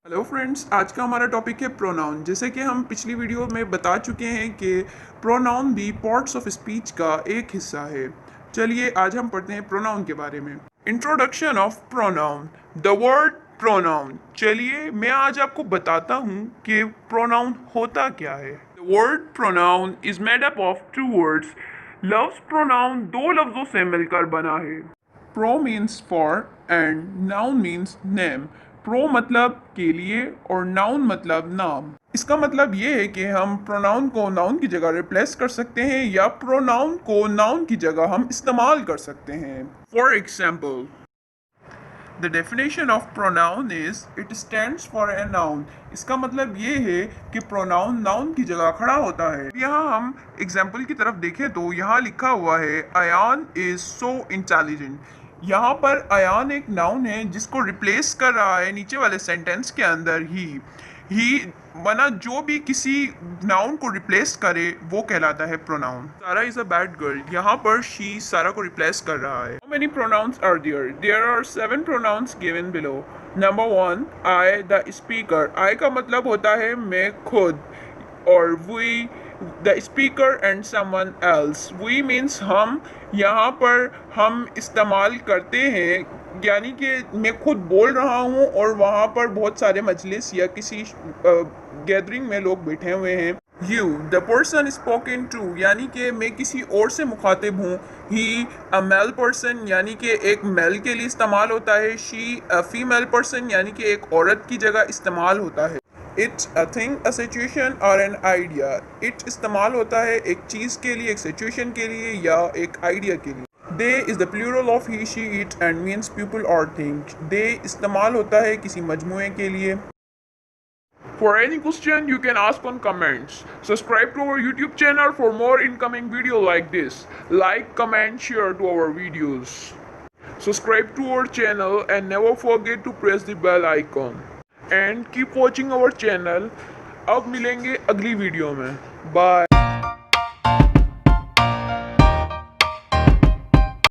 Hello friends, आज का हमारा टॉपिक है प्रोनाउन। जैसे कि हम पिछली वीडियो में बता चुके हैं कि प्रोनाउन भी पार्ट्स ऑफ स्पीच का एक हिस्सा है। चलिए आज हम पढ़ते हैं प्रोनाउन के बारे में। Introduction of pronoun. The word pronoun. चलिए मैं आज आपको बताता हूँ कि प्रोनाउन होता क्या है। The word pronoun is made up of two words. लव्स प्रोनाउन दो लफ्जों से मिलकर बना है। Pro means for and noun means name. Pro मतलब के लिए और नाउन मतलब नाम। इसका मतलब ये है कि हम प्रोनाउन को नाउन की जगह रिप्लेस कर सकते हैं या प्रोनाउन को नाउन की जगह हम इस्तेमाल कर सकते हैं। For example, the definition of pronoun is it stands for a noun. इसका मतलब ये है कि प्रोनाउन नाउन की जगह खड़ा होता है। यहाँ हम एग्जाम्पल की तरफ देखें तो यहाँ लिखा हुआ है अयान इज सो इंटेलिजेंट। यहाँ पर अयान एक नाउन है जिसको रिप्लेस कर रहा है नीचे वाले सेंटेंस के अंदर ही बना जो भी किसी नाउन को रिप्लेस करे वो कहलाता है प्रोनाउन। सारा इज अ बैड गर्ल। यहाँ पर शी सारा को रिप्लेस कर रहा है। How many pronouns are there? There are 7 pronouns given below. Number 1, I the speaker. I का मतलब होता है मैं खुद, और we the speaker and someone else. We means हम। यहाँ पर हम इस्तेमाल करते हैं यानी कि मैं खुद बोल रहा हूँ और वहाँ पर बहुत सारे मजलिस या किसी गैदरिंग में लोग बैठे हुए हैं। You the person spoken to यानी कि मैं किसी और से मुखातिब हूँ। ही अ मेल पर्सन यानी कि एक मेल के लिए इस्तेमाल होता है। शी अ फीमेल पर्सन यानी कि एक औरत की जगह इस्तेमाल होता है। It's a thing, a situation और एन आइडिया। इट इस्तेमाल होता है एक चीज़ के लिए, एक सिचुएशन के लिए या एक आइडिया के लिए। They is the plural of he she it and means people और थिंग। दे इस्तेमाल होता है किसी मजमूए के लिए। For any question you can ask on comments. Subscribe to our YouTube channel for more incoming video like this. Like, comment, share to our videos. Subscribe to our channel and never forget to press the bell icon. And keep watching our channel. अब मिलेंगे अगली video में। Bye.